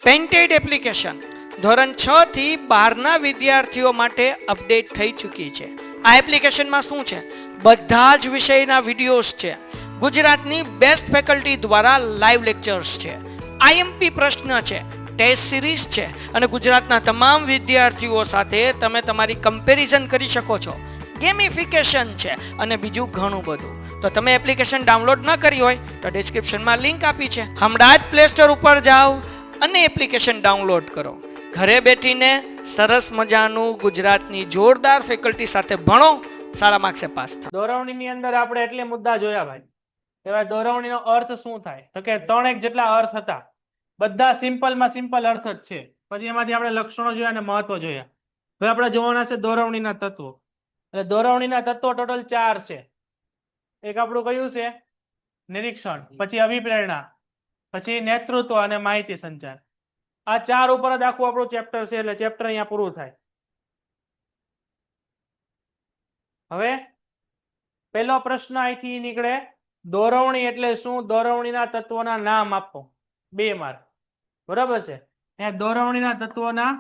Painted application ધોરણ 6 થી 12ના વિદ્યાર્થીઓ માટે અપડેટ થઈ ચૂકી છે. આ એપ્લિકેશનમાં શું છે? બધા જ વિષયના વિડીયોઝ છે. ગુજરાતની બેસ્ટ ફેકલ્ટી દ્વારા લાઈવ લેક્ચર્સ છે. આઈએમપી પ્રશ્ન છે, ટેસ્ટ સિરીઝ છે અને ગુજરાતના તમામ વિદ્યાર્થીઓ સાથે તમે તમારી કમ્પેરિઝન કરી શકો છો. ગેમિફિકેશન છે અને બીજું ઘણું બધું. તો તમે એપ્લિકેશન ડાઉનલોડ ન કરી હોય તો ડિસ્ક્રિપ્શનમાં લિંક આપી છે. હમણાં જ પ્લે સ્ટોર ઉપર જાઓ અને એપ્લિકેશન ડાઉનલોડ કરો. ઘરે બેઠીને સરસ મજાનું ગુજરાતની જોરદાર ફેકલ્ટી સાથે ભણો, સારા માર્ક્સે પાસ થાઓ. દોરવણીની અંદર આપણે એટલે મુદ્દા જોયા ભાઈ કે ભાઈ દોરવણીનો અર્થ શું થાય, તો કે 3 જેટલા અર્થ હતા, બધા સિમ્પલમાં સિમ્પલ અર્થ જ છે. પછી એમાંથી આપણે લક્ષણો જોયા અને મહત્વ જોયા. હવે આપણે જોવાના છે દોરવણીના તત્વો. એટલે દોરવણીના તત્વો ટોટલ 4 છે. એક આપણું કયું છે? નિરીક્ષણ, પછી અભિપ્રેરણા, પછી નેતૃત્વ અને માહિતી સંચાર. આ 4 ઉપર જ આખું આપણું ચેપ્ટર છે, એટલે ચેપ્ટર અહીંયા પૂરું થાય. હવે પહેલો પ્રશ્ન અહીંથી નીકળે, દોરવણી એટલે શું? દોરવણીના તત્વોના નામ આપો. 2 માર્ક. બરાબર છે? અહીંયા દોરવણીના તત્વોના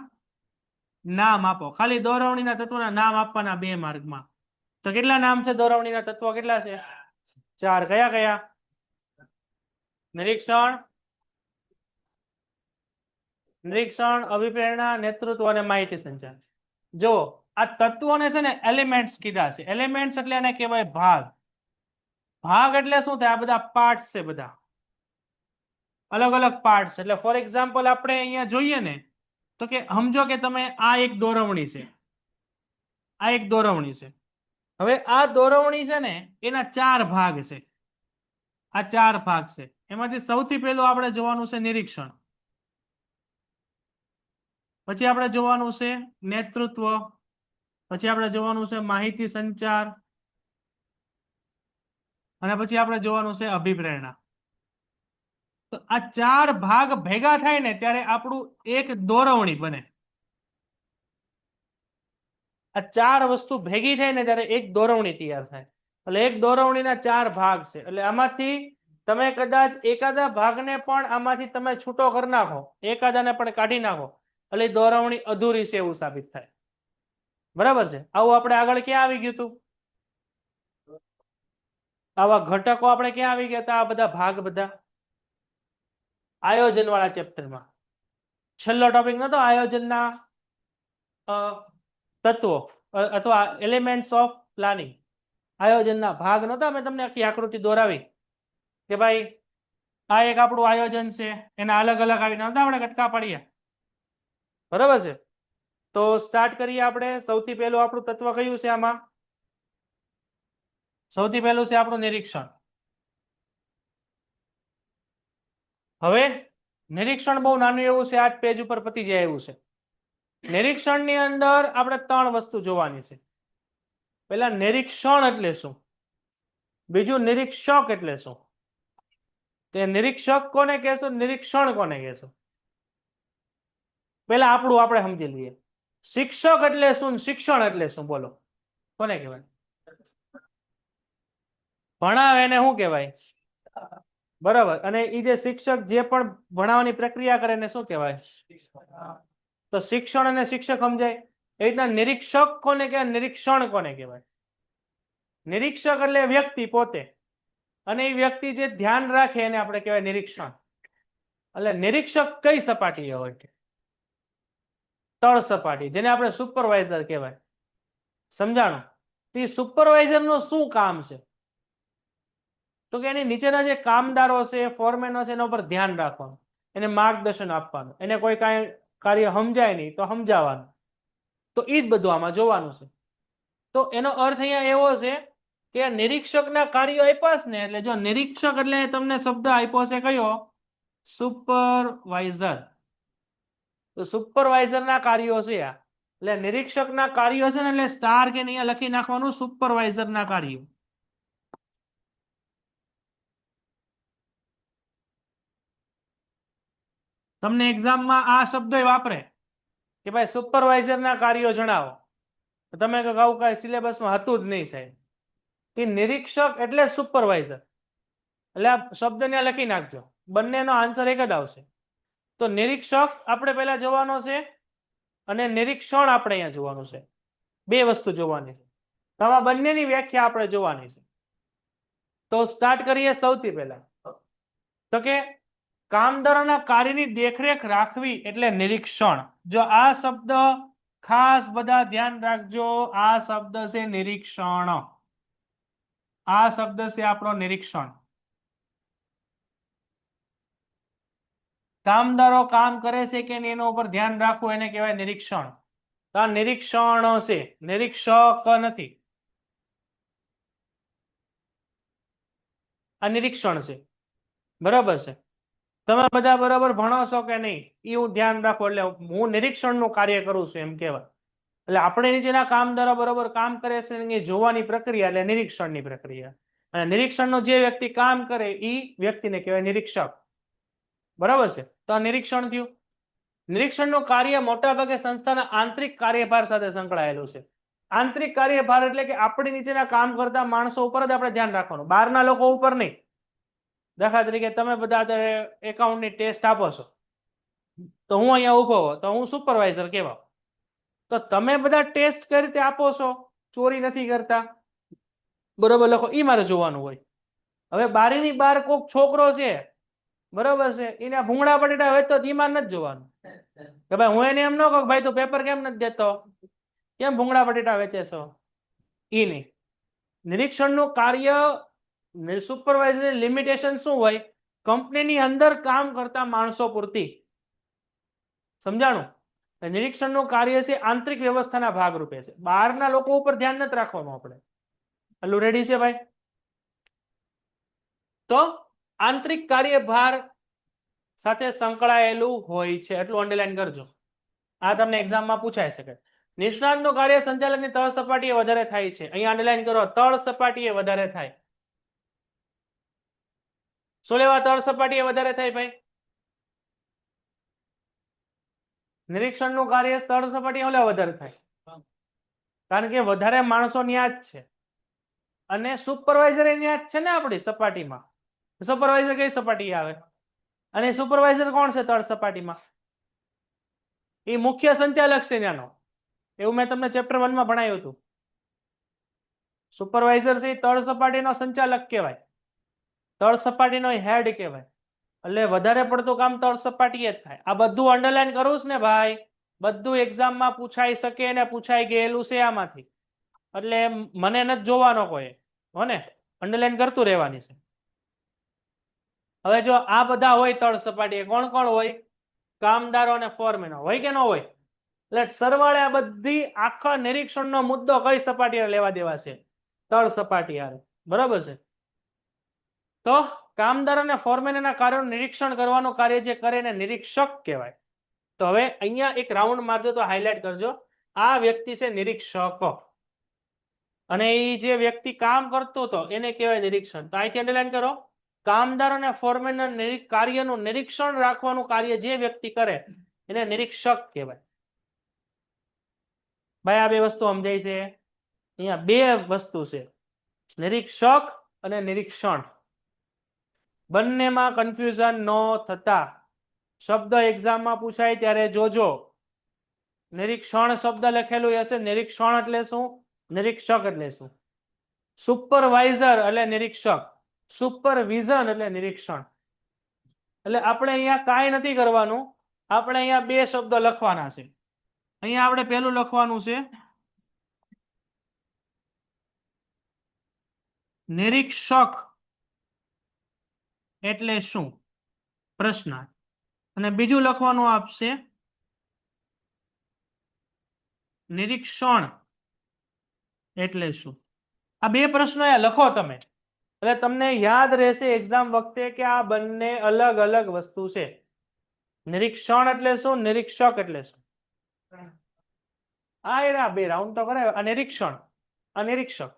નામ આપો. ખાલી દોરવણીના તત્વોના નામ આપવાના 2 માર્કમાં. તો કેટલા નામ છે દોરવણીના તત્વો? કેટલા છે? 4. કયા કયા? નિરીક્ષણ, અભિપ્રેરણા, નેતૃત્વ અને માહિતી સંચાર. જો આ તત્વોને છે ને એલિમેન્ટ્સ કીધા છે. એલિમેન્ટ્સ એટલે એને કહેવાય ભાગ. ભાગ એટલે શું થાય? આ બધા પાર્ટ્સ છે, બધા અલગ અલગ પાર્ટ્સ. એટલે ફોર એક્ઝામ્પલ આપણે અહીંયા જોઈએ ને તો કે સમજો કે તમે આ એક દોરવણી છે, આ એક દોરવણી છે. હવે આ દોરવણી છે ને એના 4 ભાગ છે. આ 4 ભાગ છે. એમાંથી સૌથી પહેલું આપણે જોવાનું છે નિરીક્ષણ, પછી આપણે જોવાનું છે નેતૃત્વ, પછી આપણે જોવાનું છે માહિતી સંચાર અને પછી આપણે જોવાનું છે અભિપ્રેરણા. તો આ 4 ભાગ ભેગા થાય ને ત્યારે આપણું એક દોરવણી બને. આ 4 વસ્તુ ભેગી થાય ને ત્યારે એક દોરવણી તૈયાર થાય. એટલે એક દોરવણીના 4 ભાગ છે. એટલે આમાંથી તમે કદાચ એકાદા ભાગને પણ આમાંથી તમે છૂટો કરી નાખો, એકાદાને પણ કાઢી નાખો, એટલે દોરવણી અધૂરી છે એવું સાબિત થાય. બરાબર છે? આવું આપણે આગળ ક્યાં આવી ગયું હતું? આવા ઘટકો આપણે ક્યાં આવી ગયા હતા? આ બધા ભાગ, બધા આયોજન વાળા ચેપ્ટરમાં. છેલ્લો ટોપિક નતો આયોજનના તત્વો અથવા એલિમેન્ટ્સ ઓફ પ્લાનિંગ. આયોજનના ભાગ નતા? મેં તમને આખી આકૃતિ દોરાવી કે ભાઈ આ એક આપણું આયોજન છે, એના અલગ અલગ આવીને નતા આપણે કટકા પાડીએ. બરાબર છે? તો સ્ટાર્ટ કરીએ આપણે. સૌથી પહેલું આપણું તત્વ કયું છે આમાં? સૌથી પહેલું છે આપણું નિરીક્ષણ. હવે નિરીક્ષણ બહુ નાનું એવું છે, આ પેજ ઉપર પતી જાય એવું છે. નિરીક્ષણની અંદર આપણે 3 વસ્તુ જોવાની છે. પહેલા નિરીક્ષણ એટલે શું, બીજું નિરીક્ષક એટલે શું, તે નિરીક્ષક કોને કહેશું, નિરીક્ષણ કોને કહેશું? પહેલા આપણું આપણે સમજી લઈએ. શિક્ષક એટલે શું, શિક્ષણ એટલે શું? બોલો, કોને કહેવાય? ભણાવે એને શું કહેવાય? બરાબર. અને એ જે શિક્ષક જે પણ ભણાવવાની પ્રક્રિયા કરે એને શું કહેવાય? તો શિક્ષણ અને શિક્ષક સમજાય. એ રીતના નિરીક્ષક કોને કહેવાય, નિરીક્ષણ કોને કહેવાય? નિરીક્ષક એટલે વ્યક્તિ પોતે, અને એ વ્યક્તિ જે ધ્યાન રાખે એને આપણે કહેવાય નિરીક્ષણ. એટલે નિરીક્ષક કઈ સપાટીએ હોય? તળ સપાટી, જેને આપણે સુપરવાઇઝર કહેવાય. સમજાણું? તે સુપરવાઇઝર નું શું કામ છે? તો કે એની નીચેના જે કામદારો છે, ફોરમેનો છે, એના ઉપર ધ્યાન રાખવાનું, એને માર્ગદર્શન આપવાનું, એને કોઈ કાંઈ કાર્ય સમજાય નહીં તો સમજાવવાનું. તો એ જ બધું આમાં જોવાનું છે. તો એનો અર્થ અહીંયા એવો છે કે નિરીક્ષકના કાર્યો આપ્યા છે ને, એટલે જો નિરીક્ષક એટલે તમને શબ્દ આપ્યો છે કયો? સુપરવાઇઝર. તો સુપરવાઇઝરના કાર્યો છે આ. એટલે નિરીક્ષકના કાર્યો છે ને, એટલે સ્ટાર કે અહીંયા લખી નાખવાનું સુપરવાઇઝરના કાર્યો. તમને એક્ઝામમાં આ શબ્દ વાપરે કે ભાઈ સુપરવાઇઝરના કાર્યો જણાવો, તો તમે કહો આવું કાંઈ સિલેબસમાં હતું જ નહીં સાહેબ. એ નિરીક્ષક એટલે સુપરવાઇઝર. એટલે આ શબ્દને લખી નાખજો, બંનેનો આન્સર એક જ આવશે. તો નિરીક્ષક આપણે પહેલા જોવાનો છે અને નિરીક્ષણ આપણે અહીંયા જોવાનું છે. બે વસ્તુ જોવાની છે. તો આમાં બંનેની વ્યાખ્યા આપણે જોવાની છે. તો સ્ટાર્ટ કરીએ સૌથી પહેલા. તો કે કામદારોના કાર્યની દેખરેખ રાખવી એટલે નિરીક્ષણ. જો આ શબ્દ ખાસ બધા ધ્યાન રાખજો, આ શબ્દ છે નિરીક્ષણ. આ શબ્દ છે આપણો નિરીક્ષણ. કામદારો કામ કરે છે કે નહીં એના ઉપર ધ્યાન રાખવું એને કહેવાય નિરીક્ષણ. તો આ નિરીક્ષણ છે, નિરીક્ષક નથી. આ નિરીક્ષણ છે. બરાબર છે. તમે બધા બરાબર ભણો છો કે નહીં એ હું ધ્યાન રાખો. એટલે હું નિરીક્ષણનું કાર્ય કરું છું એમ કહેવાય. એટલે આપણે નીચેના કામદારો બરાબર કામ કરે છે એ જોવાની પ્રક્રિયા એટલે નિરીક્ષણની પ્રક્રિયા. અને નિરીક્ષણનો જે વ્યક્તિ કામ કરે એ વ્યક્તિને કહેવાય નિરીક્ષક. બરાબર છે. તો આ નિરીક્ષણ થયું. નિરીક્ષણનું કાર્ય મોટાભાગે સંસ્થાના આંતરિક કાર્યભાર સાથે સંકળાયેલું છે. આંતરિક કાર્યભાર એટલે કે આપણી નીચેના કામ કરતા માણસો ઉપર જ આપણે ધ્યાન રાખવાનું, બહારના લોકો ઉપર નહીં. દાખલા તરીકે તમે બધા અત્યારે એકાઉન્ટની ટેસ્ટ આપો છો, તો હું અહીંયા ઉભો હોઉં તો હું સુપરવાઇઝર કહેવાય. તો તમે બધા ટેસ્ટ કઈ રીતે આપો છો, ચોરી નથી કરતા, બરોબર લખો, એ મારે જોવાનું હોય. હવે બારીની બહાર કોઈક છોકરો છે, બરોબર છે, એને ભૂંગળા બટેટા વેચતો ઈમાન નથી જોવાનું કે ભાઈ હું એને એમ ન કહું ભાઈ તું પેપર કેમ નથી દેતો, કેમ ભૂંગળા બટેટા વેચે છો, ઈ નહીં. નિરીક્ષણનું કાર્ય સુપરવાઇઝર લિમિટેશન શું હોય? કંપનીની અંદર કામ કરતા માણસો પૂરતી. સમજાણું? નિરીક્ષણનું કાર્ય છે આંતરિક વ્યવસ્થાના ભાગરૂપે છે. બહારના લોકો ઉપર ધ્યાન નથી રાખવાનું આપણે. એટલું રેડી છે ભાઈ? તો આંતરિક કાર્યભાર સાથે સંકળાયેલું હોય છે, એટલું અંડરલાઈન કરજો. આ તમને એક્ઝામમાં પૂછાઈ શકે. નિષ્ણાતનું કાર્ય સંચાલકની તળ સપાટીએ વધારે થાય છે. અહીંયા અંડરલાઈન કરો, તળ સપાટીએ વધારે થાય. શું લેવા તળ સપાટીએ વધારે થાય ભાઈ? નિરીક્ષણનું કાર્ય તળ સપાટીએ વધારે થાય, કારણ કે વધારે માણસો ન્યા જ છે અને સુપરવાઇઝર ન્યા જ છે ને આપણી સપાટીમાં. સુપરવાઇઝર કઈ સપાટી આવે? અને સુપરવાઇઝર કોણ છે તળ સપાટીમાં? એ મુખ્ય સંચાલક છે ત્યાંનો. એવું મેં તમને ચેપ્ટર 1 માં ભણાવ્યું હતું. સુપરવાઇઝર છે તળ સપાટીનો સંચાલક કહેવાય, તળ સપાટીનો હેડ કહેવાય. એટલે વધારે પડતું કામ તળ સપાટીએ જ થાય. આ બધું અંડરલાઈન કરું છે ને ભાઈ, બધું એક્ઝામમાં પૂછાઈ શકે ને પૂછાઈ ગયેલું છે આમાંથી. એટલે મને નથી જોવાનો કોઈ, હો ને, અંડરલાઈન કરતું રહેવાની છે. હવે જો આ બધા હોય તળ સપાટીએ, કોણ કોણ હોય? કામદારો અને ફોરમેન હોય કે ન હોય? એટલે સરવાળે આ બધી આખા નિરીક્ષણનો મુદ્દો કઈ સપાટીએ લેવા દેવા છે? તળ સપાટી આવે. બરાબર છે. તો કામદાર અને ફોરમેનના કાર્યોનું નિરીક્ષણ કરવાનું કાર્ય જે કરે એને નિરીક્ષક કહેવાય. તો હવે અહીંયા એક રાઉન્ડ મારજો તો હાઇલાઇટ કરજો. આ વ્યક્તિ છે નિરીક્ષક અને એ જે વ્યક્તિ કામ કરતો હતો એને કહેવાય નિરીક્ષણ. તો અહીંથી અંડરલાઈન કરો, કામદાર અને ફોરમેનના કાર્યનું નિરીક્ષણ રાખવાનું કાર્ય જે વ્યક્તિ કરે એને નિરીક્ષક કહેવાય. ભાઈ આ બે વસ્તુ સમજાય છે? અહીંયા બે વસ્તુ છે, નિરીક્ષક અને નિરીક્ષણ. બંનેમાં કન્ફ્યુઝન ન થતા. શબ્દ એક્ઝામમાં પૂછાય ત્યારે જોજો, નિરીક્ષણ શબ્દ લખેલું હશે. નિરીક્ષણ એટલે શું? નિરીક્ષક એટલે શું? સુપરવાઇઝર એટલે નિરીક્ષક, સુપરવિઝન એટલે નિરીક્ષણ. એટલે આપણે અહીંયા કાંઈ નથી કરવાનું, આપણે અહીંયા બે શબ્દ લખવાના છે. અહીંયા આપણે પહેલું લખવાનું છે નિરીક્ષક એટલે શું? પ્રશ્ન. અને બીજું લખવાનું આપશે નિરીક્ષણ એટલે શું? આ બે પ્રશ્નો લખો તમે, એટલે તમને યાદ રહેશે એક્ઝામ વખતે કે આ બંને અલગ અલગ વસ્તુ છે. નિરીક્ષણ એટલે શું? નિરીક્ષક એટલે શું? આ એના બે રાઉન્ડ તો કરાય. આ નિરીક્ષણ, આ નિરીક્ષક.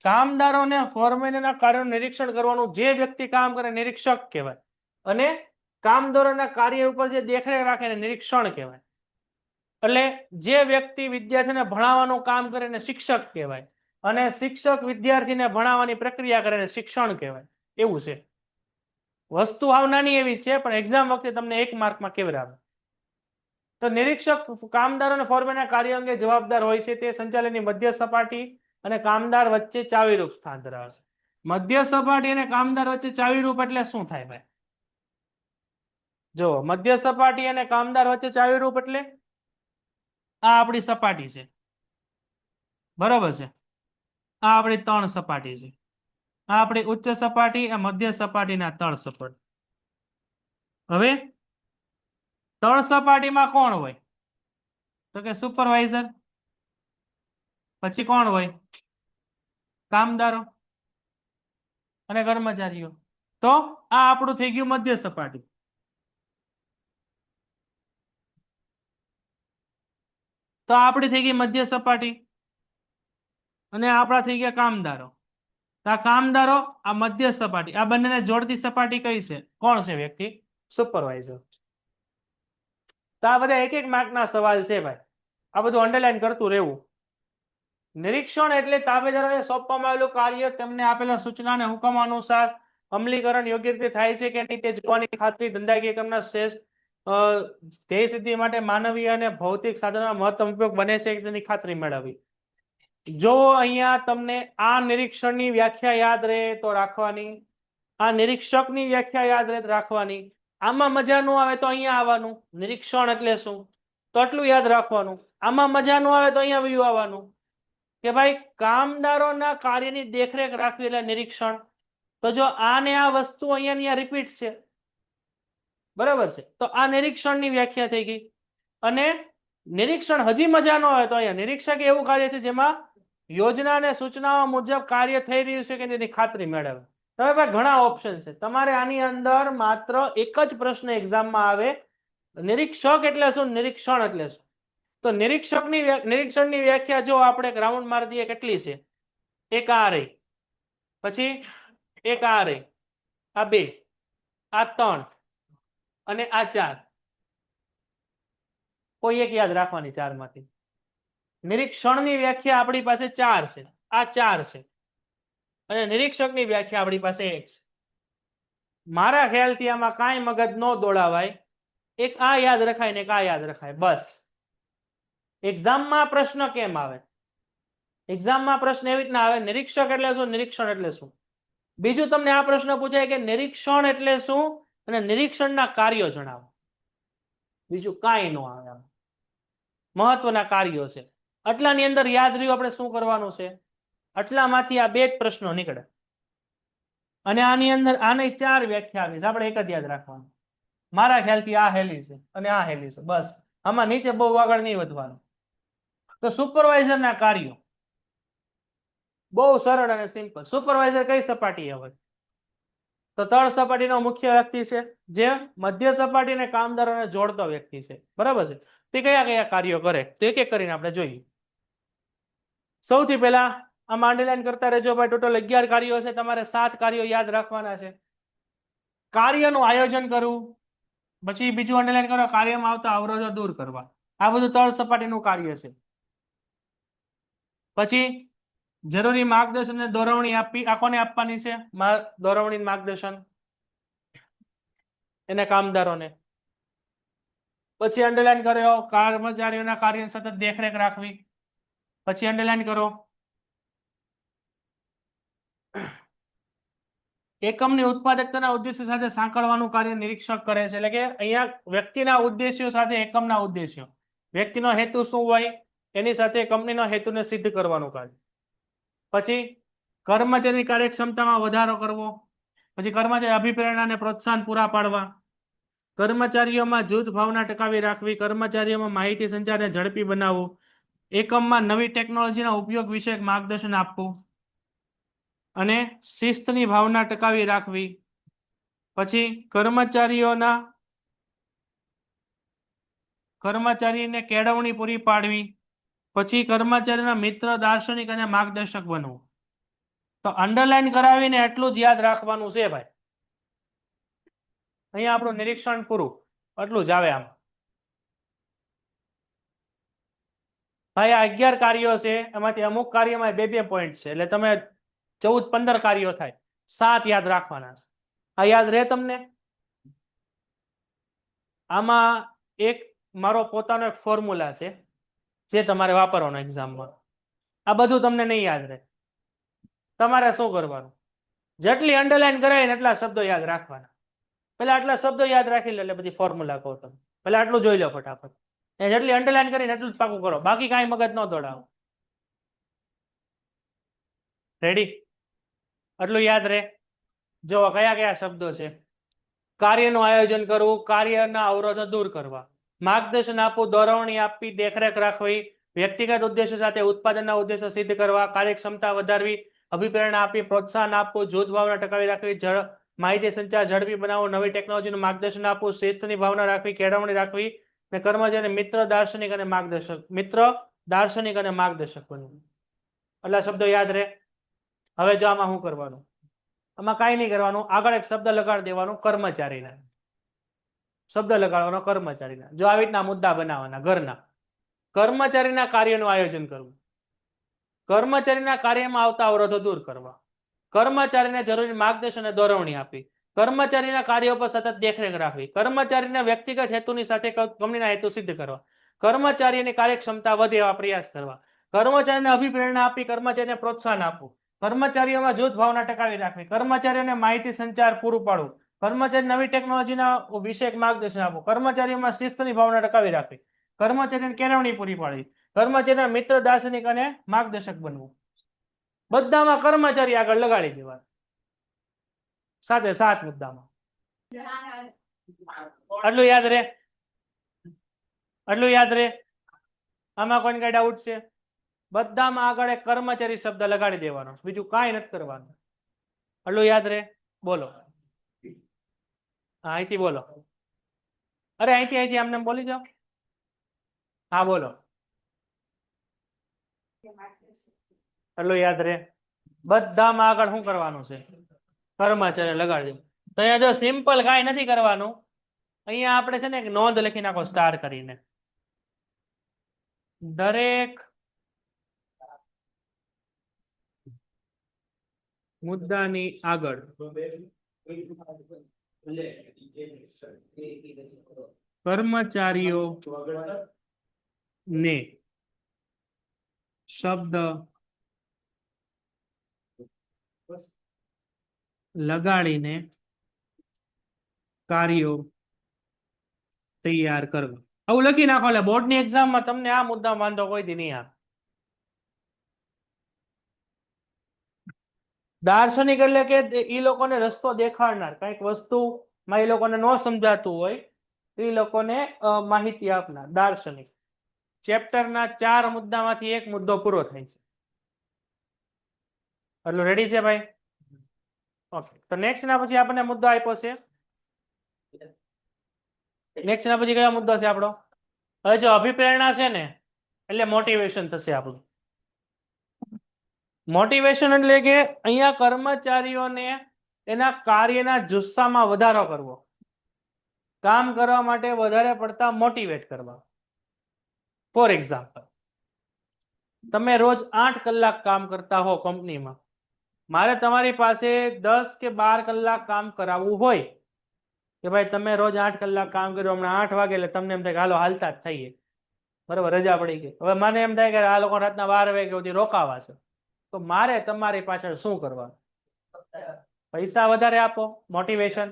કામદારોને ફોરમેનના કાર્યનું નિરીક્ષણ કરવાનું જે વ્યક્તિ કામ કરે નિરીક્ષક કહેવાય, અને કામદારોના કાર્ય ઉપર જે દેખરેખ રાખે એને નિરીક્ષણ કહેવાય. એટલે જે વ્યક્તિ વિદ્યાર્થીને ભણાવવાનું કામ કરે એને શિક્ષક કહેવાય, અને શિક્ષક વિદ્યાર્થીને ભણાવવાની પ્રક્રિયા કરે એને શિક્ષણ કહેવાય. એવું છે. વસ્તુ હાવ નાની એવી છે, પણ એક્ઝામ વખતે તમને 1 માર્કમાં કેવડાવે. તો નિરીક્ષક કામદાર અને ફોરમેનના કાર્ય અંગે જવાબદાર હોય છે. તે સંચાલનની મધ્ય સપાટી અને કામદાર વચ્ચે ચાવીરૂપ સ્થાન ધરાવે છે. મધ્ય સપાટી અને કામદાર વચ્ચે ચાવીરૂપ એટલે શું થાય ભાઈ? જો મધ્ય સપાટી અને કામદાર વચ્ચે ચાવીરૂપ એટલે આ આપણી સપાટી છે, બરાબર છે. આ આપણી ત્રણ સપાટી છે. આ આપણી ઉચ્ચ સપાટી, આ મધ્ય સપાટી ના તળ સપાટી. હવે તળ સપાટીમાં કોણ હોય? તો કે સુપરવાઇઝર. પછી કોણ હોય? કામદારો અને કર્મચારીઓ. તો આ આપણું થઈ ગયું મધ્ય સપાટી. તો આપણી થઈ ગઈ મધ્ય સપાટી અને આપણા થઈ ગયા કામદારો. તો આ કામદારો, આ મધ્ય સપાટી, આ બંનેને જોડતી સપાટી કઈ છે? કોણ છે વ્યક્તિ? સુપરવાઇઝર. તો આ બધા 1-1 માર્કના સવાલ છે ભાઈ. આ બધું અંડરલાઈન કરતું રહેવું. નિરીક્ષણ એટલે તાબેદારોને સોંપવામાં આવેલું કાર્ય તેમને આપેલા સૂચના અને હુકમ અનુસાર અમલીકરણ યોગ્ય રીતે થાય છે કે નહીં તે જોવાની ખાતરી ધંધાકીય કામના શ્રેષ્ઠ ધ્યેય સિદ્ધિ માટે માનવીય અને ભૌતિક સાધનોનો મહત્તમ ઉપયોગ બને છે તેની ખાતરી મેળવવી. જો અહીંયા તમને આ નિરીક્ષણની વ્યાખ્યા યાદ રહે તો રાખવાની, આ નિરીક્ષકની વ્યાખ્યા યાદ રહે તો રાખવાની. આમાં મજા ન આવે તો અહીંયા આવવાનું. નિરીક્ષણ એટલે શું? તો આટલું યાદ રાખવાનું. આમાં મજા ન આવે તો અહીંયા વયું આવવાનું કે ભાઈ કામદારોના કાર્યની દેખરેખ રાખવી એટલે નિરીક્ષણ. તો જો આ ને આ વસ્તુ અહીંયા રિપીટ છે, બરાબર છે, તો આ નિરીક્ષણની વ્યાખ્યા થઈ ગઈ. અને નિરીક્ષણ હજી મજા ન આવે તો અહીંયા નિરીક્ષક એવું કાર્ય છે જેમાં યોજના અને સૂચનાઓ મુજબ કાર્ય થઈ રહ્યું છે કે તેની ખાતરી મેળવે. હવે ભાઈ ઘણા ઓપ્શન છે. તમારે આની અંદર માત્ર એક જ પ્રશ્ન એક્ઝામમાં આવે, નિરીક્ષક એટલે શું, નિરીક્ષણ એટલે શું. તો નિરીક્ષણની વ્યાખ્યા જો આપણે રાઉન્ડ મારી દઈએ કેટલી છે? એક આ રહી, પછી એક આ રહી, આ 2, આ 3 અને આ 4. કોઈ એક યાદ રાખવાની 4 માંથી. નિરીક્ષણની વ્યાખ્યા આપણી પાસે 4 છે, આ 4 છે, અને નિરીક્ષકની વ્યાખ્યા આપણી પાસે 1 છે. મારા ખ્યાલથી આમાં કાંઈ મગજ ન દોડાવાય. એક આ યાદ રખાય ને એક આ યાદ રખાય, બસ. એક્ઝામમાં પ્રશ્ન કેમ આવે? એક્ઝામમાં પ્રશ્ન એવી રીતના આવે, નિરીક્ષક એટલે શું, નિરીક્ષણ એટલે શું. બીજું તમને આ પ્રશ્ન પૂછાય કે નિરીક્ષણ એટલે શું અને નિરીક્ષણના કાર્યો જણાવો. બીજું કાંઈ ન આવે. મહત્વના કાર્યો છે. આટલાની અંદર યાદ રહ્યું આપણે શું કરવાનું છે? આટલામાંથી આ 2 જ પ્રશ્નો નીકળે. અને આની અંદર આની 4 વ્યાખ્યા આવી છે, આપણે એક જ યાદ રાખવાનું. મારા ખ્યાલથી આ હેલી છે અને આ હેલી છે, બસ. આમાં નીચે બહુ આગળ નહીં વધવાનું. તો સુપરવાઇઝરના કાર્યો બહુ સરળ અને સિમ્પલ. સુપરવાઇઝર કઈ સપાટીએ હોય? તો તળ સપાટીનો મુખ્ય વ્યક્તિ છે, જે મધ્ય સપાટી અને કામદારોને જોડતો વ્યક્તિ છે, બરાબર છે. તે કયા કયા કાર્યો કરે તો એક એક કરીને આપણે જોઈએ. સૌથી પહેલા આમાં અંડરલાઈન કરતા રહેજો ભાઈ. ટોટલ 11 કાર્યો છે. તમારે 7 કાર્યો યાદ રાખવાના છે. કાર્યનું આયોજન કરવું. પછી બીજું અંડરલાઈન કરો, કાર્યમાં આવતા અવરોધો દૂર કરવા. આ બધું તળ સપાટીનું કાર્ય છે. પછી જરૂરી માર્ગદર્શન અને દોરવણી આપવી. આ કોને આપવાની છે? દોરવણી માર્ગદર્શન એને કામદારોને. પછી અંડરલાઈન કર્યો, કર્મચારીઓના કાર્યની સતત દેખરેખ રાખવી. પછી અંડરલાઈન કરો, એકમની ઉત્પાદકતાના ઉદ્દેશ્ય સાથે સાંકળવાનું કાર્ય નિરીક્ષક કરે છે. એટલે કે અહીંયા વ્યક્તિના ઉદ્દેશ્યો સાથે એકમના ઉદ્દેશ્યો, વ્યક્તિનો હેતુ શું હોય એની સાથે કંપનીનો હેતુને સિદ્ધ કરવાનું કાર્ય. પછી કર્મચારી કાર્યક્ષમતામાં વધારો કરવો. પછી કર્મચારી અભિપ્રેરણાને પ્રોત્સાહન પૂરા પાડવા. કર્મચારીઓમાં જૂથ ભાવના ટકાવી રાખવી. કર્મચારીઓમાં માહિતી સંચારને ઝડપી બનાવવું. એકમમાં નવી ટેકનોલોજીના ઉપયોગ વિશે માર્ગદર્શન આપવું અને શિસ્તની ભાવના ટકાવી રાખવી. પછી કર્મચારીને કેળવણી પૂરી પાડવી. પછી કર્મચારીના મિત્ર, દાર્શનિક અને માર્ગદર્શક બનવું. તો અંડરલાઈન કરાવીને એટલું જ યાદ રાખવાનું છે ભાઈ. અહીંયા આપણું નિરીક્ષણ પૂરું, એટલું જ આવે. આમ ભાઈ આ 11 કાર્યો છે, એમાંથી અમુક કાર્યમાં 2-2 પોઈન્ટ છે, એટલે તમે 14-15 કાર્યો થાય. 7 યાદ રાખવાના છે. આ યાદ રહે તમને? આમાં એક મારો પોતાનો એક ફોર્મ્યુલા છે જે તમારે વાપરવાનો એક્ઝામમાં. આ બધું તમને નહીં યાદ રહે. તમારે શું કરવાનું? જેટલી અંડરલાઈન કરાય ને એટલા શબ્દો યાદ રાખવાના. પેલા આટલા શબ્દો યાદ રાખી લો એટલે પછી ફોર્મ્યુલા કહો તમે. પેલા આટલું જોઈ લો ફટાફટ. જેટલી અંડરલાઈન કરીને એટલું જ પાકું કરો. બાકી કાંઈ મગજ ન દોડાવો. રેડી? આટલું યાદ રહે. જો કયા કયા શબ્દો છે? કાર્યનું આયોજન કરવું, કાર્યના અવરોધો દૂર કરવા, માર્ગદર્શન આપવું, દોરવણી આપવી, દેખરેખ રાખવી, વ્યક્તિગત ઉદ્દેશ્ય સાથે ઉત્પાદનના ઉદ્દેશ્ય સિદ્ધ કરવા, કાર્યક્ષમતા વધારવી, અભિપ્રેરણા આપવી, પ્રોત્સાહન આપવું, જૂથ ભાવના ટકાવી રાખવી, માહિતી સંચાર ઝડપી બનાવવું, નવી ટેકનોલોજીનું માર્ગદર્શન આપવું, શિસ્તની ભાવના રાખવી, કેળવણી રાખવી, અને કર્મચારી મિત્ર, દાર્શનિક અને માર્ગદર્શક, મિત્ર, દાર્શનિક અને માર્ગદર્શક બનવું. એટલા શબ્દો યાદ રહે. હવે જો આમાં શું કરવાનું? આમાં કાંઈ નહીં કરવાનું. આગળ એક શબ્દ લગાડી દેવાનું, કર્મચારીના. શબ્દ લગાડવાનો કર્મચારીના. જો આવી રીતના મુદ્દા બનાવવાના ઘરના. કર્મચારીના કાર્યનું આયોજન કરવું, કર્મચારીના કાર્યમાં આવતા અવરોધો દૂર કરવા, કર્મચારીને જરૂરી માર્ગદર્શન અને દોરવણી આપવી, કર્મચારીના કાર્યો પર સતત દેખરેખ રાખવી, કર્મચારીના વ્યક્તિગત હેતુની સાથે કંપનીના હેતુ સિદ્ધ કરવા, કર્મચારીની કાર્યક્ષમતા વધે એવા પ્રયાસ કરવા, કર્મચારીને અભિપ્રેરણા આપી, કર્મચારીને પ્રોત્સાહન આપવું, કર્મચારીઓમાં જૂથ ભાવના ટકાવી રાખવી, કર્મચારીઓને માહિતી સંચાર પૂરું પાડવું, કર્મચારી નવી ટેકનોલોજીના વિષયક માર્ગદર્શન આપવું, કર્મચારીઓમાં શિસ્તની ભાવના ટકાવી રાખવી, કર્મચારીને કેળવણી પૂરી પાડવી, કર્મચારીના મિત્ર, દાર્શનિક અને માર્ગદર્શક બનવું. બધામાં કર્મચારી આગળ લગાડી દેવા. સાથે 7 મુદ્દામાં. આટલું યાદ રહે? આટલું યાદ રહે? આમાં કોઈને કઈ ડાઉટ છે? બધામાં આગળ એક કર્મચારી શબ્દ લગાડી દેવાનો, બીજું કાંઈ નથી કરવાનું. આટલું યાદ રહે? બોલો. અહીંથી બોલો. અરે અહીંથી આમને બોલી જાઓ. હા બોલો. એટલું યાદ રહે? બધામાં આગળ શું કરવાનું છે? કર્મચારી લગાડી દે. તો અહીંયા જો સિમ્પલ કાંઈ નથી કરવાનું. અહીંયા આપણે છે ને એક નોંધ લખી નાખો સ્ટાર કરીને. દરેક મુદ્દાની આગળ કર્મચારીઓ ને શબ્દ લગાડીને કાર્યો તૈયાર કરવા. આવું લખી નાખો એટલે બોર્ડની એક્ઝામમાં તમને આ મુદ્દા વાંધો કોઈ દી નહીં આવે. દાર્શનિક એટલે કે એ લોકોને રસ્તો દેખાડનાર, કઈક વસ્તુમાં એ લોકોને ન સમજાતું હોય એ લોકોને માહિતી આપનાર. દાર્શનિક. ચેપ્ટરના 4 મુદ્દામાંથી એક મુદ્દો પૂરો થાય છે. એટલું રેડી છે ભાઈ? ઓકે. તો નેક્સ્ટ ના પછી આપણને મુદ્દો આપ્યો છે. નેક્સ્ટ ના પછી કયો મુદ્દો છે આપણો? હવે જો અભિપ્રેરણા છે ને એટલે મોટિવેશન થશે આપણું. મોટિવેશન એટલે કે અહીંયા કર્મચારીઓને એના કાર્યના જુસ્સામાં વધારો કરવો, કામ કરવા માટે વધારે પડતા મોટિવેટ કરવા. ફોર એક્ઝામ્પલ, તમે રોજ 8 કલાક કામ કરતા હો કંપનીમાં, મારે તમારી પાસે 10 કે 12 કલાક કામ કરાવવું હોય કે ભાઈ તમે રોજ 8 કલાક કામ કર્યો, હમણાં 8 વાગે એટલે તમને એમ થાય કે હાલો હાલતા જ થઈએ, બરાબર, રજા પડી ગઈ. હવે મને એમ થાય કે આ લોકો રાતના 12 વાગ્યા સુધી રોકાવા છે, તો મારે તમારી પાછળ શું કરવાનું? પૈસા વધારે આપો, મોટિવેશન.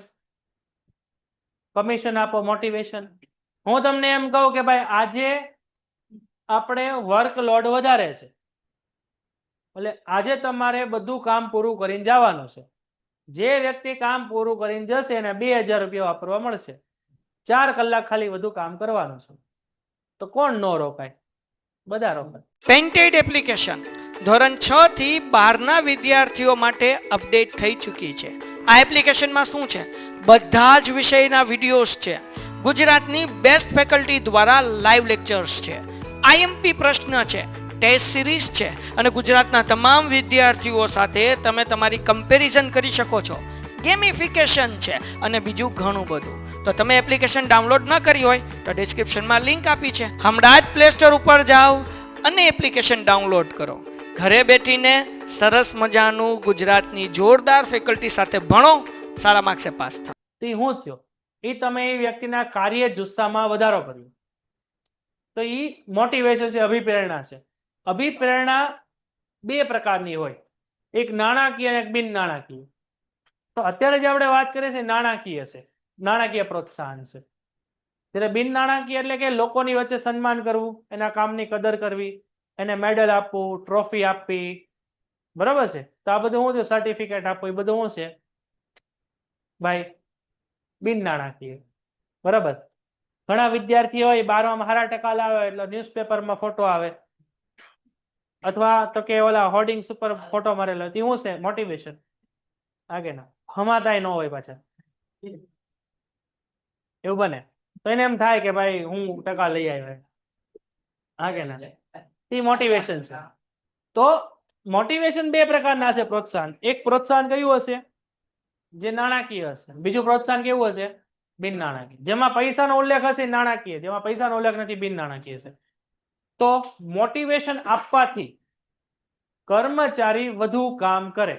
કમિશન આપો, મોટિવેશન. હું તમને એમ કહું કે ભાઈ આજે આપણે વર્કલોડ વધારે છે એટલે આજે તમારે બધું કામ પૂરું કરીને જવાનું છે. જે વ્યક્તિ કામ પૂરું કરીને જશે એને 2000 રૂપિયા વાપરવા મળશે. 4 કલાક ખાલી વધુ કામ કરવાનું છે. તો કોણ નો રોકાય? બધા રોકાય. પેન્ટેડ એપ્લિકેશન ધોરણ 6 થી 12ના વિદ્યાર્થીઓ માટે અપડેટ થઈ ચૂકી છે. આ એપ્લિકેશનમાં શું છે? બધા જ વિષયના વિડીયોઝ છે. ગુજરાતની બેસ્ટ ફેકલ્ટી દ્વારા લાઈવ લેક્ચર્સ છે. આઈએમપી પ્રશ્ન છે, ટેસ્ટ સિરીઝ છે અને ગુજરાતના તમામ વિદ્યાર્થીઓ સાથે તમે તમારી કમ્પેરિઝન કરી શકો છો. ગેમિફિકેશન છે અને બીજું ઘણું બધું. તો તમે એપ્લિકેશન ડાઉનલોડ ન કરી હોય તો ડિસ્ક્રિપ્શનમાં લિંક આપી છે, હમણાં જ પ્લે સ્ટોર ઉપર જાઓ અને એપ્લિકેશન ડાઉનલોડ કરો. ઘરે બેઠીને સરસ મજાનું ગુજરાતની જોરદાર ફેકલ્ટી સાથે ભણો સારા માર્ક્સે પાસ થાવ. તો એ શું થયો? એ તમે એ વ્યક્તિના કાર્ય જુસ્સામાં વધારો કર્યો. તો એ મોટિવેશન છે, અભિપ્રેરણા છે. અભિપ્રેરણા બે પ્રકારની હોય, એક નાણાકીય અને એક બિન નાણાકીય. તો અત્યારે જે આપણે વાત કરીએ છીએ નાણાકીય છે, નાણાકીય પ્રોત્સાહન છે. ત્યારે બિન નાણાકીય એટલે કે લોકોની વચ્ચે સન્માન કરવું, એના કામની કદર કરવી, એને મેડલ આપવું, ટ્રોફી આપવી, બરાબર છે. તો આ બધું શું છે? સર્ટિફિકેટ આપવું, એ બધું શું છે ભાઈ? બિન નાણાકીય. બરાબર. ઘણા વિદ્યાર્થીઓ 12માં સારા ટકા લાવે એટલે ન્યૂઝપેપરમાં ફોટો આવે, અથવા તો કે ઓલા હોર્ડિંગ્સ ઉપર ફોટો મારેલો, તે શું છે? મોટિવેશન. આગેના હમાતાય ન હોય પાછા, એવું બને તો એને એમ થાય કે ભાઈ હું ટકા લઈ આવ્યો. આગેના એ મોટિવેશન છે. તો મોટિવેશન બે પ્રકારના છે પ્રોત્સાહન. એક પ્રોત્સાહન કયું હશે? જે નાણાકીય હશે. બીજું પ્રોત્સાહન કેવું હશે? બિન નાણાકીય. જેમાં પૈસાનો ઉલ્લેખ હશે નાણાકીય, જેમાં પૈસાનો ઉલ્લેખ નથી બિન નાણાકીય છે. તો મોટિવેશન આપવાથી કર્મચારી વધુ કામ કરે,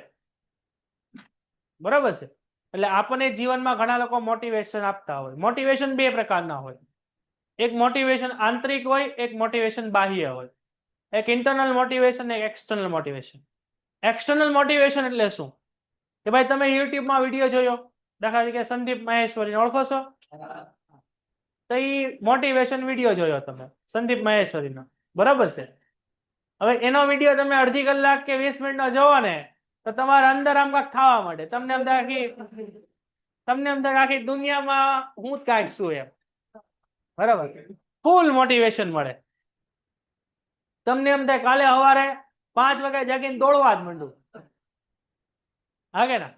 બરાબર છે. એટલે આપણને જીવનમાં ઘણા લોકો મોટિવેશન આપતા હોય. મોટિવેશન બે પ્રકારના હોય, એક મોટિવેશન આંતરિક હોય, એક મોટિવેશન બાહ્ય હોય. એક ઇન્ટરનલ મોટિવેશન, એક એક્સટર્નલ મોટિવેશન. એક્સટર્નલ મોટિવેશન એટલે શું? કે ભાઈ તમે યુટ્યુબમાં વિડીયો જોયો, દાખલા તરીકે સંદીપ મહેશ્વરીને ઓળખો છો? તો એ મોટિવેશન વિડીયો જોયો તમે સંદીપ મહેશ્વરીનો, બરાબર છે. હવે એનો વિડીયો તમે અડધી કલાક કે 20 મિનિટનો જોવો ને, તો તમારા અંદર આમ કાંઈક થવા માંડે. તમને એમ થાય કે આખી દુનિયામાં હું જ કાંઈક છું એમ, બરાબર. ફૂલ મોટિવેશન મળે. તમને એમ થાય કાલે સવારે 5 વાગે જાગીને દોડવા જ માંડું. હા કે ના?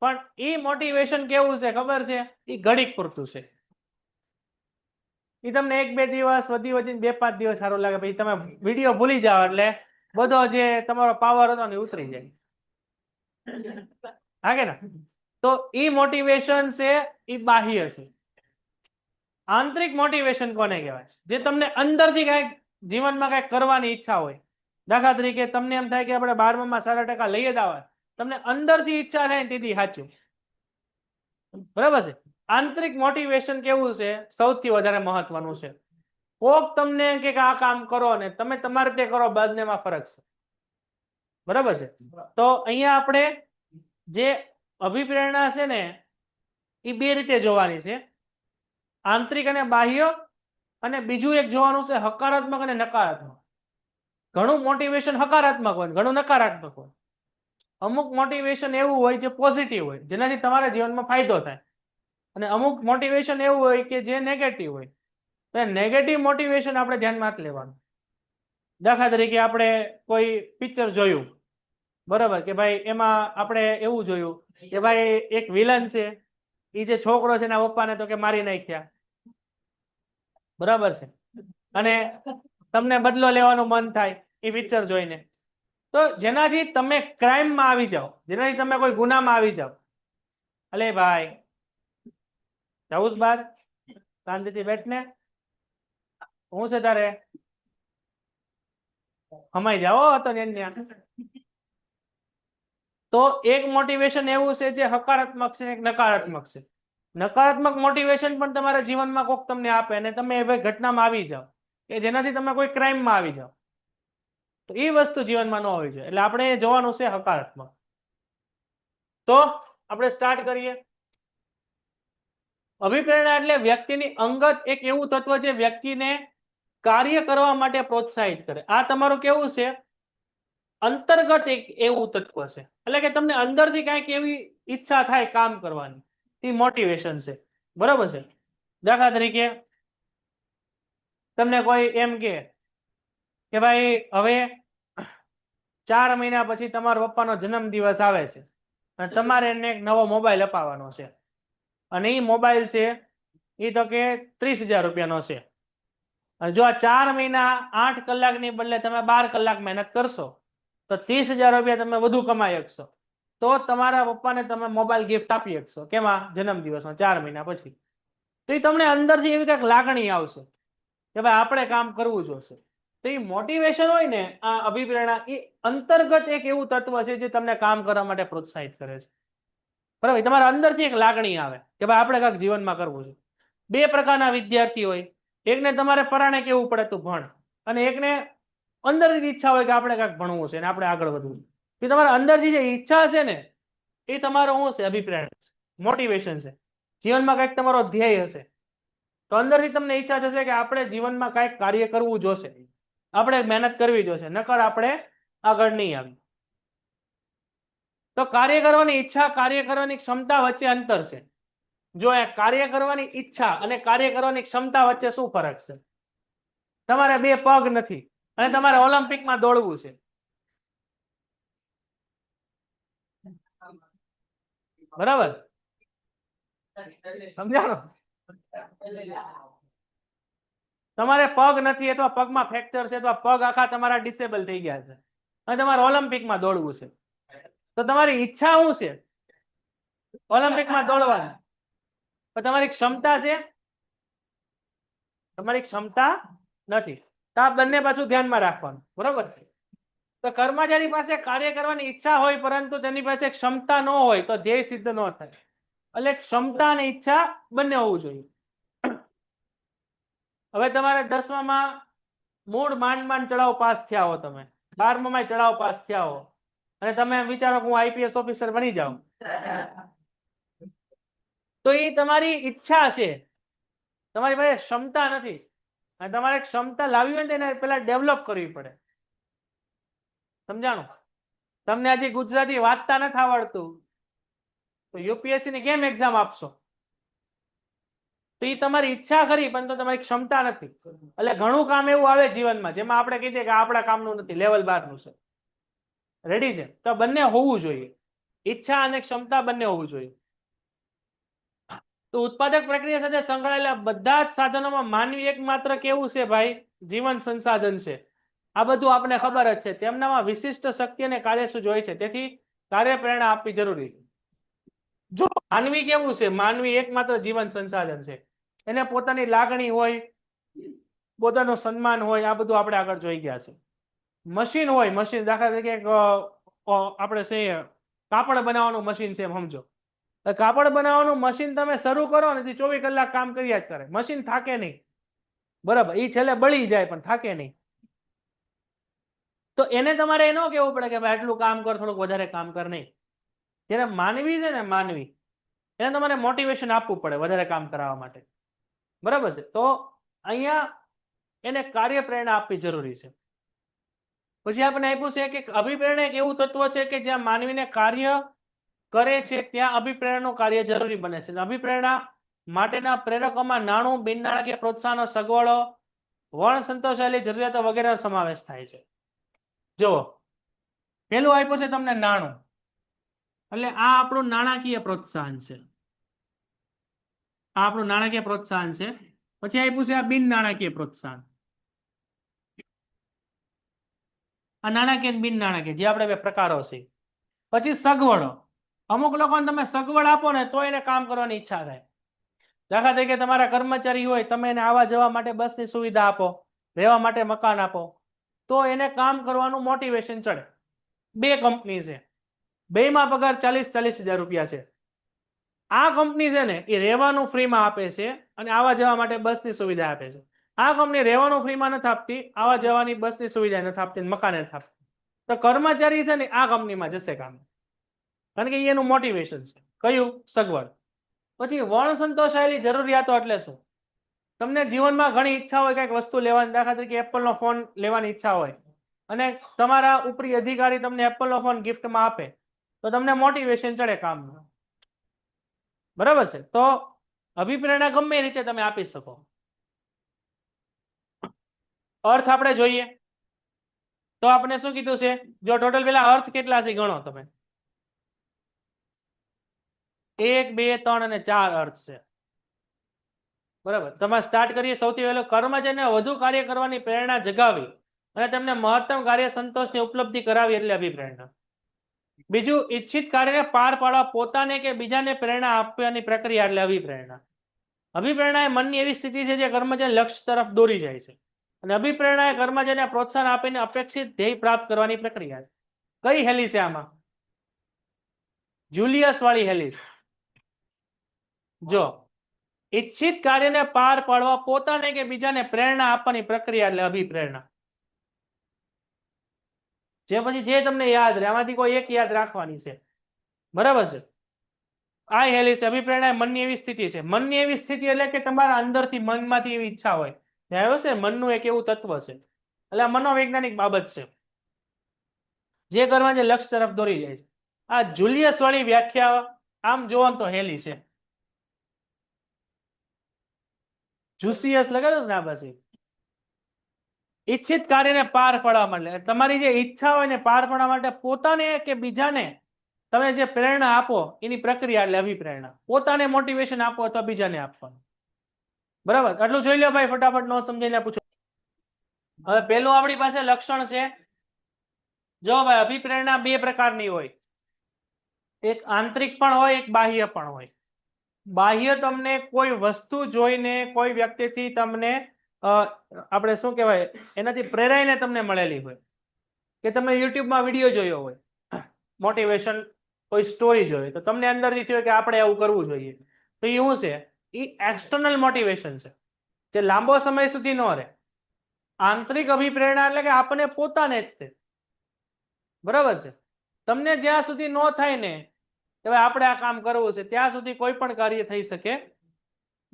પણ એ મોટિવેશન કેવું છે ખબર છે? એ ઘડીક પૂરતું છે. એ તમને 1-2 દિવસ, વધીને 2-5 દિવસ સારું લાગે, પછી તમે વિડીયો ભૂલી જાઓ એટલે બધો જે તમારો પાવર હતો ને ઉતરી જાય. હા કે ના? તો એ મોટિવેશન છે એ બાહ્ય છે. આંતરિક મોટિવેશન કોને કહેવાય? જે તમને અંદરથી કાંઈક જીવનમાં કાંઈક કરવાની ઈચ્છા હોય. દાખલા તરીકે તમને એમ થાય કે આપણે 12માં સારા ટકા લઈ જ આવે, તમને અંદરથી ઈચ્છા થાય ને તેથી સાચું, બરાબર છે. આંતરિક મોટિવેશન કેવું છે? સૌથી વધારે મહત્વનું છે. કોક તમને કે આ કામ કરો ને તમે તમારી રીતે કરો, બંનેમાં ફરક છે, બરાબર છે. તો અહીંયા આપણે જે અભિપ્રેરણા છે ને એ બે રીતે જોવાની છે, આંતરિક અને બાહ્ય. અને બીજું એક જોવાનું છે હકારાત્મક અને નકારાત્મક. ઘણું મોટિવેશન હકારાત્મક હોય, ઘણું નકારાત્મક હોય. અમુક મોટિવેશન એવું હોય જે પોઝિટિવ હોય, જેનાથી તમારા જીવનમાં ફાયદો થાય, અને અમુક મોટિવેશન એવું હોય કે જે નેગેટિવ હોય. તો નેગેટિવ મોટિવેશન આપણે ધ્યાનમાં જ લેવાનું. દાખલા તરીકે આપણે કોઈ પિક્ચર જોયું, બરાબર, કે ભાઈ એમાં આપણે એવું જોયું કે ભાઈ એક વિલન છે, એ જે છોકરો છે એના પપ્પાને તો કે મારી નાખ્યા, બરાબર છે, અને તમને બદલો લેવાનું મન થાય એ પિક્ચર જોઈને. તો જેનાથી તમે ક્રાઇમમાં આવી જાઓ, જેનાથી તમે કોઈ ગુનામાં આવી જાઓ, અલે ભાઈ જવું જ બાર, શાંતિથી બેઠને, હું છે તારે હમાઈ જાઓ હતો ને. તો એક મોટિવેશન એવું છે જે હકારાત્મક છે, એક નકારાત્મક છે. નકારાત્મક મોટિવેશન પણ તમારા જીવનમાં કોક તમને આપે અને તમે એવી ઘટનામાં આવી જાઓ કે જેનાથી તમે કોઈ ક્રાઇમમાં આવી જાઓ, તો એ વસ્તુ જીવનમાં ન હોવી જોઈએ. એટલે આપણે જોવાનું છે હકારાત્મક. તો આપણે સ્ટાર્ટ કરીએ. અભિપ્રેરણા એટલે વ્યક્તિની અંગત એક એવું તત્વ જે વ્યક્તિને કાર્ય કરવા માટે પ્રોત્સાહિત કરે. આ તમારું કેવું છે? અંતર્ગત એક એવું તત્વ છે. એટલે કે તમને અંદરથી કાંઈક એવી ઈચ્છા થાય કામ કરવાની, એ મોટિવેશન છે, બરાબર છે. દાખલા તરીકે તમને કોઈ એમ કે ભાઈ હવે 4 મહિના પછી તમારા પપ્પાનો જન્મદિવસ આવે છે અને તમારે એને એક નવો મોબાઈલ અપાવવાનો છે, અને એ મોબાઈલ છે એ તો કે 30,000 રૂપિયાનો છે. અને જો આ 4 મહિના 8 કલાકની બદલે તમે 12 કલાક મહેનત કરશો તો 30,000 રૂપિયા તમે વધુ કમાઈ શકશો. તો તમારા પપ્પાને તમે મોબાઈલ ગિફ્ટ આપી શકશો. કેમાં? જન્મદિવસમાં 4 મહિના પછી. તો એ તમને અંદરથી એવી કંઈક લાગણી આવશે કે ભાઈ આપણે કામ કરવું જોશે. તો એ મોટિવેશન હોય ને, આ અભિપ્રેરણા, એ અંતર્ગત એક એવું તત્વ છે જે તમને કામ કરવા માટે પ્રોત્સાહિત કરે છે. બરાબર, તમારા અંદરથી એક લાગણી આવે કે ભાઈ આપણે કાંઈક જીવનમાં કરવું છે. બે પ્રકારના વિદ્યાર્થી હોય, એકને તમારે પરાણે કેવું પડે તું ભણ, અને એકને અંદરથી ઈચ્છા હોય કે આપણે કાંઈક ભણવું છે અને આપણે આગળ વધવું છે. એ તમારા અંદરથી જે ઈચ્છા છે ને એ તમારો શું છે? અભિપ્રેરણા છે, મોટિવેશન છે. જીવનમાં કંઈક તમારો ધ્યેય હશે તો અંદરથી તમને ઈચ્છા થશે કે આપણે જીવનમાં કંઈક કાર્ય કરવું જોશે, આપણે મહેનત કરવી જોશે, નકર આપણે આગળ નહીં આવી. તો કાર્ય કરવાની ઈચ્છા, કાર્ય કરવાની ક્ષમતા વચ્ચે અંતર છે. જો એ કાર્ય કરવાની ઈચ્છા અને કાર્ય કરવાની ક્ષમતા વચ્ચે શું ફરક છે? તમારે બે પગ નથી અને તમારે ઓલિમ્પિકમાં દોડવું છે. બરાબર, સમજાણો? તમારે પગ નથી અથવા પગમાં ફ્રેક્ચર છે અથવા પગ આખા તમારા ડિસેબલ થઈ ગયા છે અને તમારે ઓલિમ્પિકમાં દોડવું છે, તો તમારી ઈચ્છા શું છે? ઓલિમ્પિકમાં દોડવાની. પણ તમારી ક્ષમતા છે? તમારી ક્ષમતા નથી. તો આ બંને પાછું ધ્યાનમાં રાખવાનું. બરોબર છે? તો કર્મચારી પાસે કાર્ય કરવાની ઈચ્છા હોય પરંતુ તેની પાસે ક્ષમતા ન હોય તો ધ્યેય સિદ્ધ ન થાય. એટલે ક્ષમતા અને ઈચ્છા બંને હોવું જોઈએ. હવે તમારે 10માં મૂળ માંડ ચડાવ પાસ થયા હો, તમે 12માં ચડાવ પાસ થયા હો અને તમે વિચારો કે હું આઈપીએસ ઓફિસર બની જાઉં, તો એ તમારી ઈચ્છા છે, તમારી પાસે ક્ષમતા નથી. અને તમારે ક્ષમતા લાવવી હોય ને એને પેલા ડેવલપ કરવી પડે. સમજાણું? તમને હજી ગુજરાતી વાંચતા નથી આવડતું તો યુપીએસસી ની કેમ એક્ઝામ આપશો? તો એ તમારી ઈચ્છા ખરી પણ તો તમારી ક્ષમતા નથી. એટલે ઘણું કામ એવું આવે જીવનમાં જેમાં આપણે કહી દઈએ કે આપણા કામનું નથી, લેવલ 12 નું છે. રેડી છે? તો બંને હોવું જોઈએ, ઈચ્છા અને ક્ષમતા બંને હોવું જોઈએ. તો ઉત્પાદક પ્રક્રિયા સાથે સંકળાયેલા બધા જ સાધનોમાં માનવી એકમાત્ર કેવું છે ભાઈ? જીવન સંસાધન છે. આ બધું આપણે ખબર જ છે. તેમનામાં વિશિષ્ટ શક્તિ અને કાર્યસૂચ હોય છે, તેથી કાર્ય પ્રેરણા આપવી જરૂરી છે. જો માનવી કેવું છે? માનવી એકમાત્ર જીવન સંસાધન છે. એને પોતાની લાગણી હોય, પોતાનું સન્માન હોય, આ બધું આપણે આગળ જોઈ ગયા છે. મશીન હોય, મશીન દાખલા તરીકે આપણે છે કાપડ બનાવવાનું મશીન છે, એમ સમજો. કાપડ બનાવવાનું મશીન તમે શરૂ કરો ને 24 કલાક કામ કર્યા જ કરે, મશીન થાકે નહીં. બરાબર, એ છેલ્લે બળી જાય પણ થાકે નહીં. તો એને તમારે ન કહેવું પડે કે ભાઈ આટલું કામ કર, થોડુંક વધારે કામ કર, નહીં. જ્યારે માનવી છે ને, માનવી, એને તમારે મોટિવેશન આપવું પડે વધારે કામ કરાવવા માટે. બરાબર છે? તો અહીંયા એને કાર્ય પ્રેરણા આપવી જરૂરી છે. પછી આપણે આપ્યું છે કે અભિપ્રેરણા એક એવું તત્વ છે કે જ્યાં માનવીને કાર્ય કરે છે ત્યાં અભિપ્રેરણાનું કાર્ય જરૂરી બને છે. અભિપ્રેરણા માટેના પ્રેરકોમાં નાણું, બિન નાણાકીય પ્રોત્સાહનો, સગવડો, વર્ણ સંતોષાયેલી જરૂરિયાતો વગેરેનો સમાવેશ થાય છે. જુઓ, પેલું આપ્યું છે તમને નાણું, એટલે આ આપણું નાણાકીય પ્રોત્સાહન છે. આ આપણું નાણાકીય પ્રોત્સાહન છે. પછી આપ્યું છે આ બિન નાણાકીય પ્રોત્સાહન. આ નાણાકીય બિન નાણાકીય જે આપણે બે પ્રકારો છે. પછી સગવડો. અમુક લોકોને તમે સગવડ આપો ને તો એને કામ કરવાની ઈચ્છા થાય. દાખલા તરીકે તમારા કર્મચારી હોય, તમે એને આવવા જવા માટે બસની સુવિધા આપો, રહેવા માટે મકાન આપો, તો એને કામ કરવાનું મોટિવેશન ચડે. બે કંપની છે, બેમાં પગાર 40,000 રૂપિયા છે. આ કંપની છે ને એ રહેવાનું ફ્રીમાં આપે છે અને આવવા જવા માટે બસની સુવિધા આપે છે. આ કંપની રહેવાનું ફ્રીમાં નથી આપતી, આવવા જવાની બસની સુવિધા નથી આપતી, મકાન નથી આપતી. તો કર્મચારી છે ને આ કંપનીમાં જશે કામ, કારણ કે એનું મોટિવેશન છે. કયું? સગવડ. પછી વર્ણ સંતોષાયેલી જરૂરિયાતો એટલે શું? તમને જીવનમાં ઘણી ઈચ્છા હોય કંઈક વસ્તુ લેવાની, દાખલા તરીકે એપલનો ફોન લેવાની ઈચ્છા હોય અને તમારા ઉપરી અધિકારી તમને એપલનો ફોન ગિફ્ટમાં આપે તો તમને મોટિવેશન ચડે કામનું. બરાબર છે? તો અભિપ્રેરણા ગમે એ રીતે તમે આપી શકો. અર્થ આપણે જોઈએ તો આપણે શું કીધું છે? જો ટોટલ પેલા અર્થ કેટલા છે ગણો તમે. 1, 2, 3 અને 4 અર્થ છે. બરાબર, તમે સ્ટાર્ટ કરીએ. સૌથી પહેલો, કર્મચારીને વધુ કાર્ય કરવાની પ્રેરણા જગાવી અને તેમને મહત્તમ કાર્ય સંતોષની ઉપલબ્ધિ કરાવી એટલે અભિપ્રેરણા. બીજું, ઈચ્છિત કાર્યને પાર પાડવા પોતાને કે બીજાને પ્રેરણા આપવાની પ્રક્રિયા એટલે અભિપ્રેરણા. અભિપ્રેરણા એ મનની એવી સ્થિતિ છે જે કર્મચારી લક્ષ્ય તરફ દોરી જાય છે, અને અભિપ્રેરણા એ કર્મચારીને પ્રોત્સાહન આપીને અપેક્ષિત ધ્યેય પ્રાપ્ત કરવાની પ્રક્રિયા છે. કઈ હેલી છે આમાં? જુલિયસ વાળી હેલી છે. જો ઈચ્છિત કાર્યને પાર પાડવા પોતાને કે બીજાને પ્રેરણા આપવાની પ્રક્રિયા એટલે અભિપ્રેરણા. જે પછી જે તમને યાદ રહે આમાંથી કોઈ એક યાદ રાખવાની છે, બરાબર છે. આ હેલી છે અભિપ્રેરણા એ મનની એવી સ્થિતિ છે. મનની એવી સ્થિતિ એટલે કે તમારા અંદરથી મનમાંથી એવી ઈચ્છા હોય. આવ્યો છે મનનું એક એવું તત્વ છે, એટલે આ મનોવૈજ્ઞાનિક બાબત છે જે કરવા જે લક્ષ્ય તરફ દોરી જાય છે. આ જુલિયસ વાળી વ્યાખ્યા આમ જોવો તો હેલી છે. જુસિયસ લગાડો ને આ પછી ઈચ્છિત કાર્યને પાર પાડવા માટે તમારી જે ઈચ્છા હોય ને પાર પાડવા માટે પોતાને કે બીજાને તમે જે પ્રેરણા આપો એની પ્રક્રિયા એટલે અભિપ્રેરણા. પોતાને મોટિવેશન આપો અથવા બીજાને આપવાનું. બરાબર, આટલું જોઈ લો ભાઈ, ફટાફટ નો સમજાઈને પૂછો. હવે પેલું આપણી પાસે લક્ષણ છે, જો ભાઈ અભિપ્રેરણા બે પ્રકારની હોય, એક આંતરિક પણ હોય, એક બાહ્ય પણ હોય. બાહ્ય તમને કોઈ વસ્તુ જોઈને કોઈ વ્યક્તિથી તમને આપણે શું કહેવાય એનાથી પ્રેરાઈને તમને મળેલી હોય, કે તમે યુટ્યુબમાં વિડીયો જોયો હોય, મોટિવેશન કોઈ સ્ટોરી જોઈ તો તમને અંદરથી થયું કે આપણે આવું કરવું જોઈએ, તો એ શું છે? એ એક્સટર્નલ મોટિવેશન છે જે લાંબો સમય સુધી ન રહે. આંતરિક અભિપ્રેરણા એટલે કે આપણે પોતાને જ તે, બરાબર છે. તમને જ્યાં સુધી ન થાય ને કે ભાઈ આપણે આ કામ કરવું છે ત્યાં સુધી કોઈ પણ કાર્ય થઈ શકે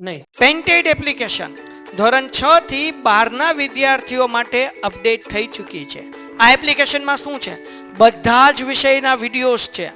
નહીં. પેન્ટેડ એપ્લિકેશન ધોરણ 6 થી 12ના વિદ્યાર્થીઓ માટે અપડેટ થઈ ચૂકી છે. આ એપ્લિકેશનમાં શું છે? બધા જ વિષયના વિડીયોઝ છે.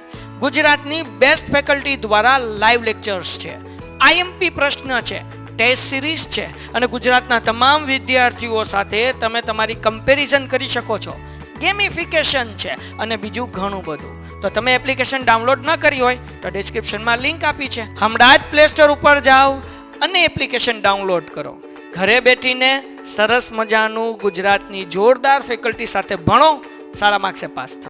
ગુજરાતની બેસ્ટ ફેકલ્ટી દ્વારા લાઈવ લેક્ચર્સ છે, આઈએમપી પ્રશ્ન છે, ટેસ્ટ સિરીઝ છે અને ગુજરાતના તમામ વિદ્યાર્થીઓ સાથે તમે તમારી કમ્પેરિઝન કરી શકો છો. ગેમિફિકેશન છે અને બીજું ઘણું બધું. તો તમે એપ્લિકેશન ડાઉનલોડ ન કરી હોય તો ડિસ્ક્રિપ્શનમાં લિંક આપી છે, હમણાં જ પ્લે સ્ટોર ઉપર જાઓ અને એપ્લિકેશન ડાઉનલોડ કરો. ઘરે બેઠીને સરસ મજાનું ગુજરાતની જોરદાર ફેકલ્ટી સાથે ભણો, સારા માર્ક્સે પાસ થાઓ.